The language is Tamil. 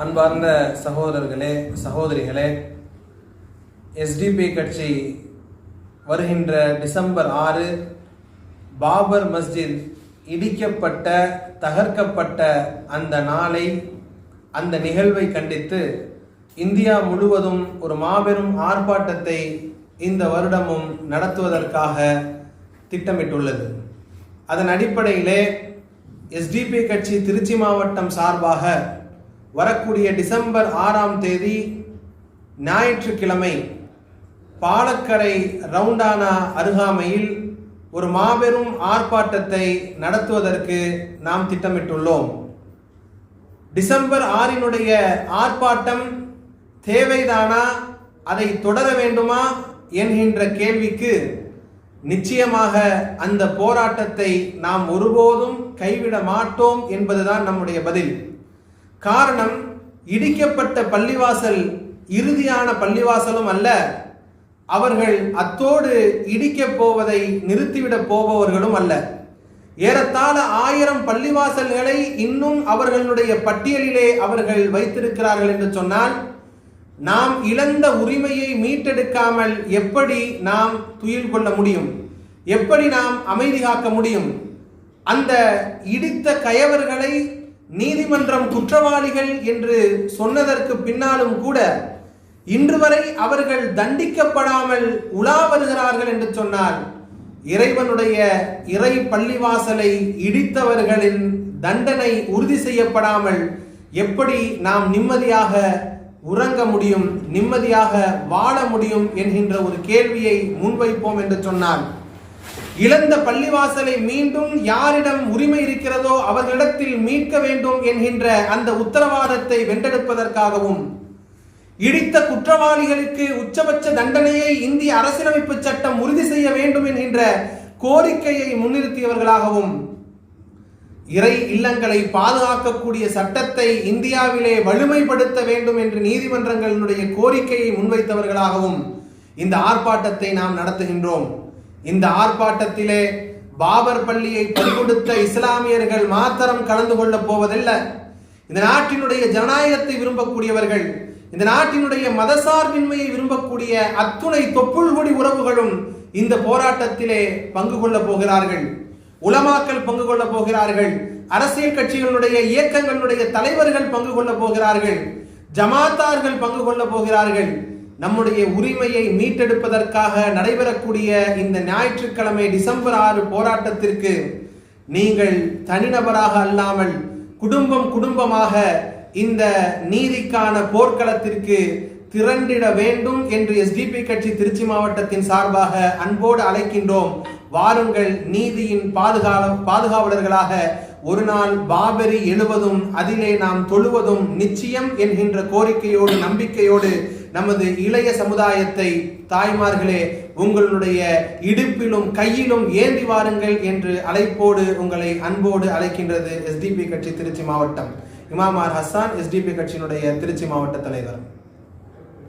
அன்பார்ந்த சகோதரர்களே, சகோதரிகளே, எஸ்டிபி கட்சி வருகின்ற டிசம்பர் 6 பாபர் மஸ்ஜித் இடிக்கப்பட்ட தகர்க்கப்பட்ட அந்த நாளை, அந்த நிகழ்வை கண்டித்து இந்தியா முழுவதும் ஒரு மாபெரும் ஆர்ப்பாட்டத்தை இந்த வருடமும் நடத்துவதற்காக திட்டமிட்டுள்ளது. அதன் அடிப்படையிலே எஸ்டிபி கட்சி திருச்சி மாவட்டம் சார்பாக வரக்கூடிய டிசம்பர் 6 ஞாயிற்றுக்கிழமை பாலக்கரை ரவுண்டானா அருகாமையில் ஒரு மாபெரும் ஆர்ப்பாட்டத்தை நடத்துவதற்கு நாம் திட்டமிட்டுள்ளோம். டிசம்பர் 6 ஆர்ப்பாட்டம் தேவைதானா, அதை தொடர வேண்டுமா என்கின்ற கேள்விக்கு நிச்சயமாக அந்த போராட்டத்தை நாம் ஒருபோதும் கைவிட மாட்டோம் என்பதுதான் நம்முடைய பதில். காரணம், இடிக்கப்பட்ட பள்ளிவாசல் இறுதியான பள்ளிவாசலும் அல்ல, அவர்கள் அத்தோடு இடிக்கப் போவதை நிறுத்திவிடப் போபவர்களும் அல்ல. ஏறத்தாழ 1000 பள்ளிவாசல்களை இன்னும் அவர்களுடைய பட்டியலிலே அவர்கள் வைத்திருக்கிறார்கள் என்று சொன்னால், நாம் இழந்த உரிமையை மீட்டெடுக்காமல் எப்படி நாம் துயில் கொள்ள முடியும்? எப்படி நாம் அமைதி காக்க முடியும்? அந்த இடித்த கயவர்களை நீதிமன்றம் குற்றவாளிகள் என்று சொன்னதற்கு பின்னாலும் கூட இன்று வரை அவர்கள் தண்டிக்கப்படாமல் உலா வருகிறார்கள் என்று சொன்னால், இறைவனுடைய இறை பள்ளிவாசலை இடித்தவர்களின் தண்டனை உறுதி செய்யப்படாமல் எப்படி நாம் நிம்மதியாக உறங்க முடியும், நிம்மதியாக வாழ முடியும் என்கின்ற ஒரு கேள்வியை முன்வைப்போம் என்று சொன்னால், இழந்த பள்ளிவாசலை மீண்டும் யாரிடம் உரிமை இருக்கிறதோ அவர்களிடத்தில் மீட்க வேண்டும் என்கின்ற அந்த உத்தரவாதத்தை வென்றெடுப்பதற்காகவும், இடித்த குற்றவாளிகளுக்கு உச்சபட்ச தண்டனையை இந்திய அரசியலமைப்பு சட்டம் உறுதி செய்ய வேண்டும் என்கின்ற கோரிக்கையை முன்னிறுத்தியவர்களாகவும், இறை இல்லங்களை பாதுகாக்கக்கூடிய சட்டத்தை இந்தியாவிலே வலிமைப்படுத்த வேண்டும் என்று நீதிமன்றங்களுடைய கோரிக்கையை முன்வைத்தவர்களாகவும் இந்த ஆர்ப்பாட்டத்தை நாம் நடத்துகின்றோம். இந்த ஆர்ப்பாட்டத்திலே பாபர் பள்ளியை பறிகொடுத்த இஸ்லாமியர்கள் மாத்திரம் கலந்து கொள்ளப் போவதில்லை. இந்த நாட்டினுடைய ஜனநாயகத்தை விரும்பக்கூடியவர்கள், இந்த நாட்டினுடைய மதசார்பின்மையை விரும்பக்கூடிய அத்துணை தொப்புள்கொடி உறவுகளும் இந்த போராட்டத்திலே பங்கு கொள்ளப் போகிறார்கள். உலமாக்கள் பங்கு கொள்ள போகிறார்கள். அரசியல் கட்சிகளுடைய இயக்கங்களுடைய தலைவர்கள் பங்கு கொள்ள போகிறார்கள். ஜமாத்தார்கள் பங்கு கொள்ள போகிறார்கள். நம்முடைய உரிமையை மீட்டெடுப்பதற்காக நடைபெறக்கூடிய இந்த ஞாயிற்றுக்கிழமை டிசம்பர் 6 போராட்டத்திற்கு நீங்கள் தனிநபராக அல்லாமல் குடும்பம் குடும்பமாக இந்த நீதிக்கான போர்க்களத்திற்கு திரண்டிட வேண்டும் என்று எஸ்டிபி கட்சி திருச்சி மாவட்டத்தின் சார்பாக அன்போடு அழைக்கின்றோம். வாருங்கள், நீதியின் பாதுகாவலர்களாக ஒரு நாள் பாபரி எழுவதும் அதிலே நாம் தொழுவதும் நிச்சயம் என்கின்ற கோரிக்கையோடு நம்பிக்கையோடு நமது இளைய சமுதாயத்தை, தாய்மார்களே, உங்களுடைய இடுப்பிலும் கையிலும் ஏந்தி வாருங்கள் என்று அழைப்போடு உங்களை அன்போடு அழைக்கின்றது எஸ்டிபி கட்சி திருச்சி மாவட்டம். இமாம் ஆர் ஹசான், எஸ்டிபி கட்சியினுடைய திருச்சி மாவட்ட தலைவர்.